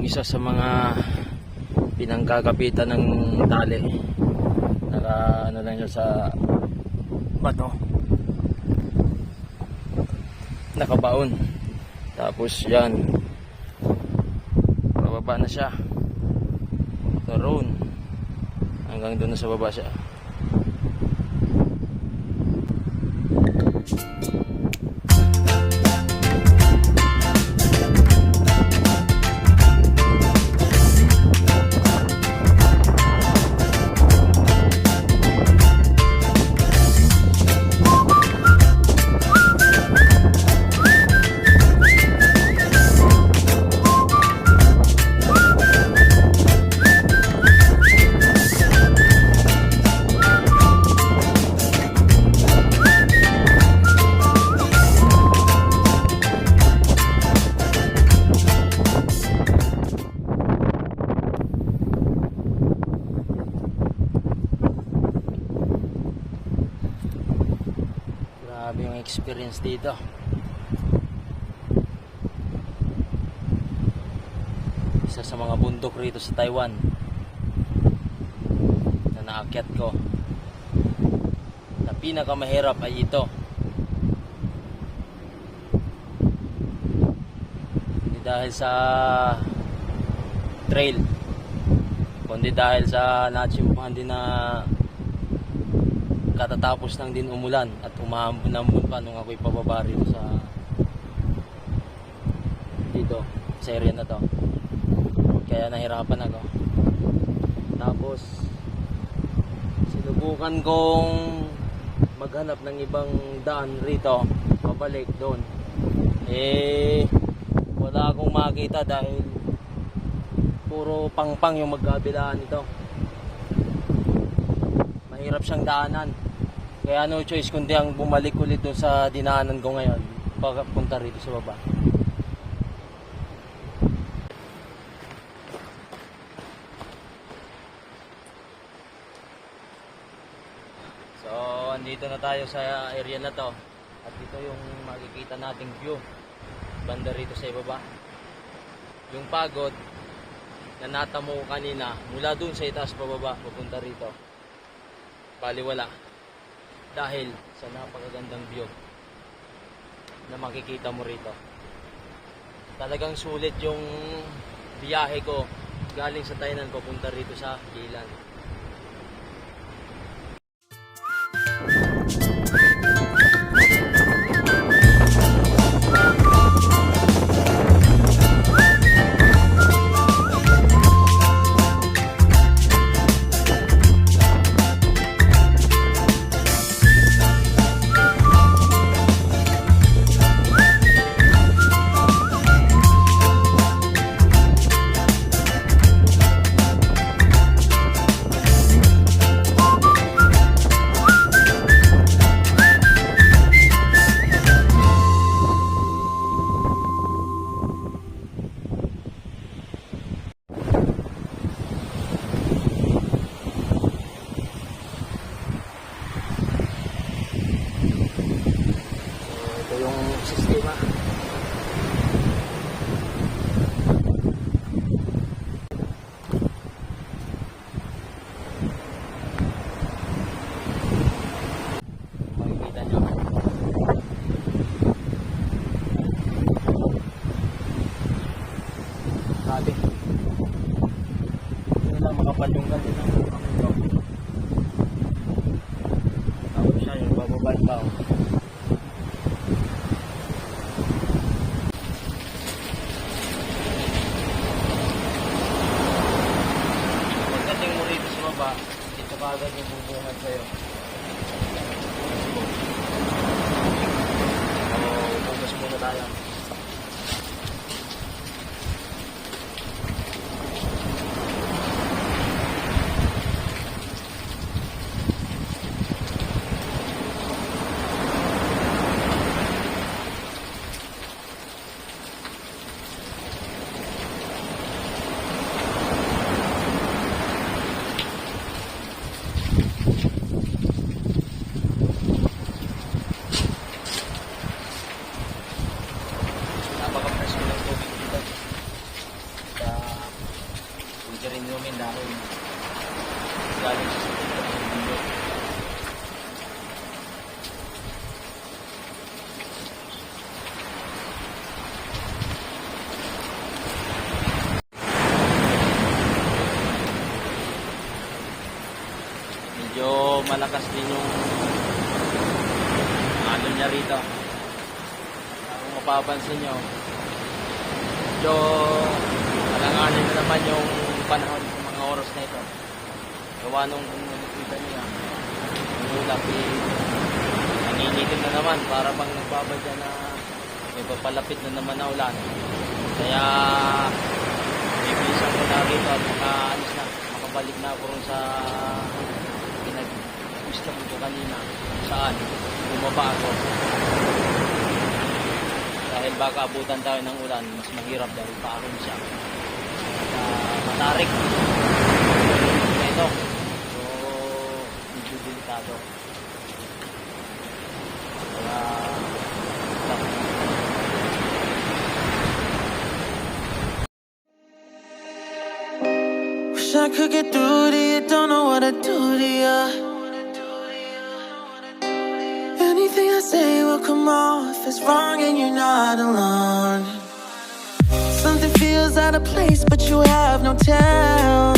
isa sa mga pinangkakapitan ng tali. Naka ano lang yun sa bato, nakabaon. Tapos yan, bababa na siya sa road hanggang doon na sa baba siya. Grabe yung experience dito. Isa sa mga bundok rito sa Taiwan na naakyat ko, na pinakamahirap ay ito. Hindi dahil sa trail, kundi dahil sa natsimpuhan din na katatapos lang din umulan at umahambon pa nung ako'y pababa rito sa dito sa area na to, kaya nahirapan ako. Tapos sinubukan kong maghanap ng ibang daan rito pabalik doon, wala akong makita dahil puro pangpang yung magkabilaan nito. Mahirap siyang daanan. Kaya no choice kundi ang bumalik ulit doon sa dinaanan ko ngayon pagpunta rito sa baba. So, andito na tayo sa area na to. At ito yung makikita nating view. Banda rito sa ibaba. Yung pagod na natamo kanina mula doon sa itaas pababa papunta rito, baliwala. Dahil sa napakagandang view na makikita mo rito. Talagang sulit yung biyahe ko galing sa Tainan papunta rito sa Gilan. Sistema. Makikita nyo. Grabe. Hindi lang makapalunggan din ang ito. Tapos siya yung bababaan pa. Ito kagad yung bubungan sa'yo. Bukas muna tayo. ka rin inumin dahil galing sa mundo. Medyo malakas din yung ano niya rito. Kung mapapansin nyo, medyo alanganin na naman yung panahon ng mga oras na ito. Gawa nung nakikita niya, yung ulap naninitin na naman para bang nagbabadya na may papalapit na naman na ulan. Kaya bibilisan ko na rito at makaalis na, makabalik na ako rin sa pinag-gusto ko kanina saan bumaba ako. Dahil baka abutan tayo ng ulan, mas mahirap dahil paaron siya. Matarik. Ito. So, medyo delikado. Kaya, wish I could get through to you, don't know what to do to you. Anything I say will come off as wrong and you're not alone. Something feels out of place but you have no tell.